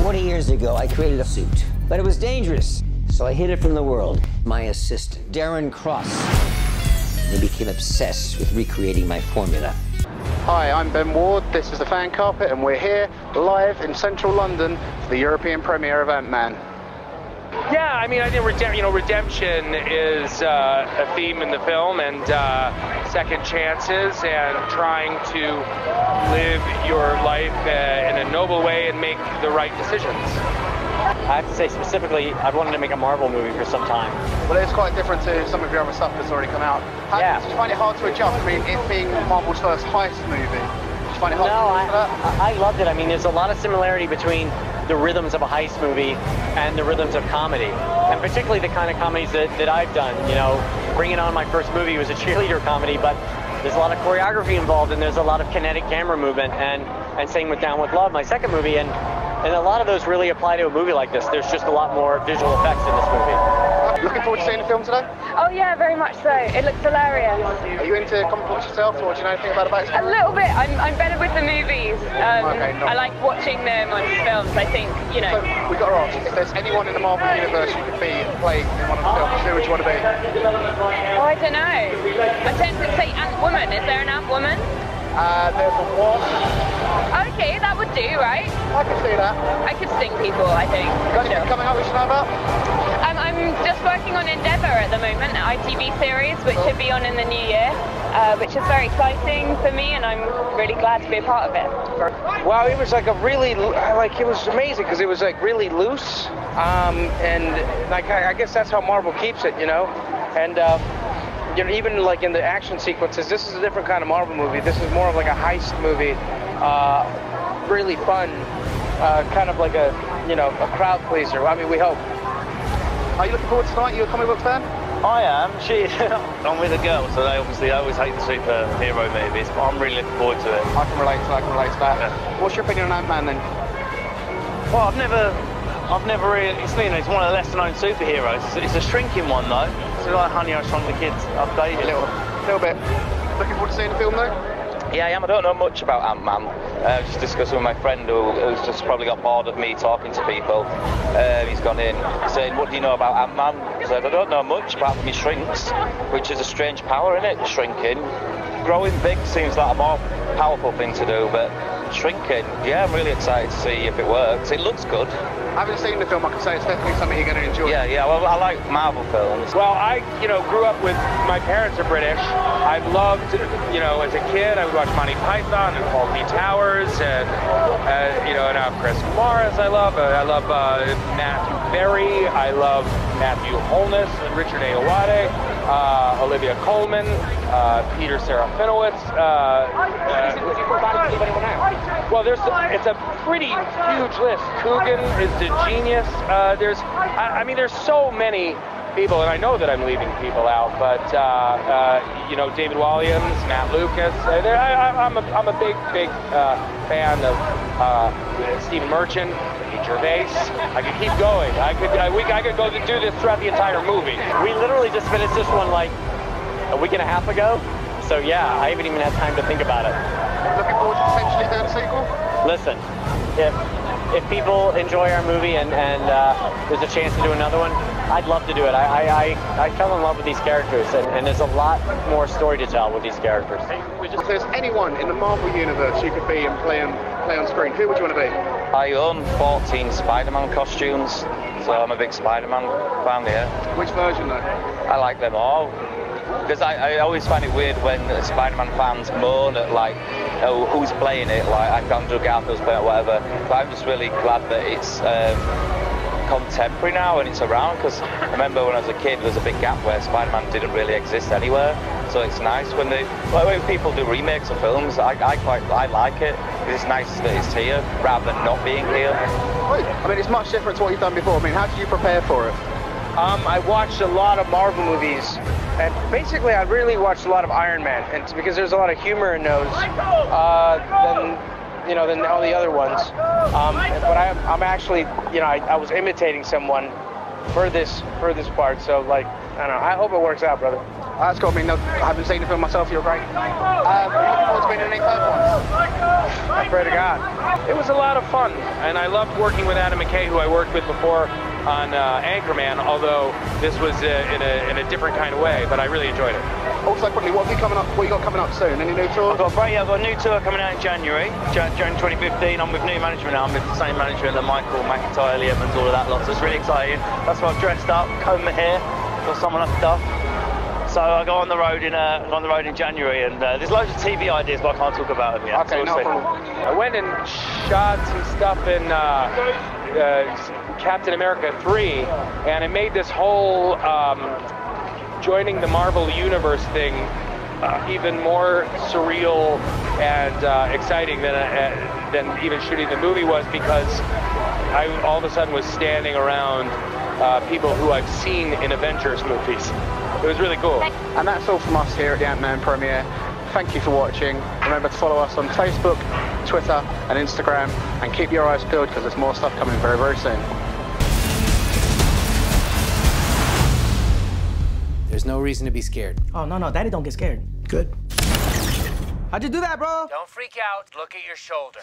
20 years ago, I created a suit, but it was dangerous, so I hid it from the world. My assistant, Darren Cross, he became obsessed with recreating my formula. Hi, I'm Ben Ward, this is the Fan Carpet, and we're here live in central London for the European premiere of Ant-Man. Yeah, I mean, I think redemption is a theme in the film, and second chances, and trying to live your life in a noble way and make the right decisions. I have to say specifically, I've wanted to make a Marvel movie for some time. Well, it's quite different to some of your other stuff that's already come out. Did you find it hard to adjust? I mean, it being Marvel's first heist movie. Did you find it hard to adjust for that? I loved it. I mean, there's a lot of similarity between the rhythms of a heist movie and the rhythms of comedy, and particularly the kind of comedies that I've done. You know, Bringing On, my first movie, was a cheerleader comedy, but there's a lot of choreography involved, and there's a lot of kinetic camera movement, and same with Down with Love, my second movie, and a lot of those really apply to a movie like this. There's just a lot more visual effects in this movie. Looking forward to seeing the film today? Oh yeah, very much so. It looks hilarious. Are you into comic books yourself, or do you know anything about it? A little bit. I'm better with the movies. Okay, no. I like watching them on films. I think, you know. So we've got to ask, if there's anyone in the Marvel universe you could be playing in one of the films, who would you want to be? Oh, I don't know. I tend to say Ant-Woman. Is there an Ant-Woman? There's a Wasp. Okay, that would do, right? I can see that. I could sting people, I think. Got anything coming up we should know about? I'm just working on Endeavour at the moment, an ITV series, which should be on in the new year, which is very exciting for me, and I'm really glad to be a part of it. Wow, it was like a really, it was amazing because it was like really loose, and like I guess that's how Marvel keeps it, you know, and you know, even like in the action sequences, this is a different kind of Marvel movie. This is more of like a heist movie, really fun, kind of like a, you know, a crowd pleaser. I mean, we hope. Are you looking forward to tonight? You a comic book fan? I am. I'm with a girl, so I always hate the superhero movies, but I'm really looking forward to it. I can relate to that. Yeah. What's your opinion on Ant-Man then? Well, I've never really, it's one of the lesser known superheroes. It's a shrinking one though. It's like Honey, I Shrunk the Kids updated. A little bit. Looking forward to seeing the film though? Yeah, I am. I don't know much about Ant-Man. Just discussing with my friend who's just probably got bored of me talking to people. He's gone in saying, what do you know about Ant-Man? I said, I don't know much apart from he shrinks, which is a strange power, isn't it? Shrinking. Growing big seems like a more powerful thing to do, but shrinking, yeah, I'm really excited to see if it works. It looks good. I haven't seen the film, I can say it's definitely something you're going to enjoy. Yeah, well, I like Marvel films. Well, I, grew up with, my parents are British. I loved, as a kid, I would watch Monty Python and Fawlty Towers, and, now Chris Morris I love Matthew Berry, I love Matthew Holness, Richard Ayoade, Olivia Colman, Peter Serafinowicz. Well, it's a pretty huge list. Coogan is the genius. There's so many people, and I know that I'm leaving people out, but David Walliams, Matt Lucas. I'm a big fan of Stephen Merchant, Gervais. I could keep going. I could go do this throughout the entire movie. We literally just finished this one like a week and a half ago, so yeah, I haven't even had time to think about it. Looking forward to potentially doing a sequel? Listen, if people enjoy our movie and there's a chance to do another one, I'd love to do it. I fell in love with these characters, and there's a lot more story to tell with these characters. If there's anyone in the Marvel universe you could be and play on screen, who would you want to be? I own 14 Spider-Man costumes, so I'm a big Spider-Man fan, yeah. Which version though? I like them all. Because I always find it weird when Spider-Man fans moan at who's playing it, like Andrew Garfield's playing it or whatever. But I'm just really glad that it's contemporary now and it's around, because I remember when I was a kid there was a big gap where Spider-Man didn't really exist anywhere. So it's nice when people do remakes of films. I like it. It's nice that it's here rather than not being here. I mean, it's much different to what you've done before. I mean, how did you prepare for it? I watched a lot of Marvel movies, and basically I really watched a lot of Iron Man, and because there's a lot of humor in those than all the other ones. But I'm actually, I was imitating someone for this part, so I don't know. I hope it works out, brother. That's got to mean I haven't seen the film myself. You're great. Looking forward to being in any further ones. I pray to God. It was a lot of fun, and I loved working with Adam McKay, who I worked with before on Anchorman, although this was in a different kind of way, but I really enjoyed it. Also, quickly, what you got coming up soon? Any new tours? I've got a new tour coming out in January 2015. I'm with new management now. I'm with the same management that Michael, McIntyre, Lee Evans, all of that lot, so it's really exciting. That's why I've dressed up, combed my hair, got some of that stuff. So I go on the road in January, and there's loads of TV ideas, but I can't talk about them yet. Okay, no problem. I went and shot some stuff in Captain America 3, and it made this whole joining the Marvel Universe thing even more surreal and exciting than even shooting the movie was, because I all of a sudden was standing around people who I've seen in Avengers movies. It was really cool. And that's all from us here at the Ant-Man premiere. Thank you for watching. Remember to follow us on Facebook, Twitter and Instagram, and keep your eyes peeled because there's more stuff coming very, very soon. There's no reason to be scared. Oh, no, Daddy don't get scared. Good. How'd you do that, bro? Don't freak out. Look at your shoulder.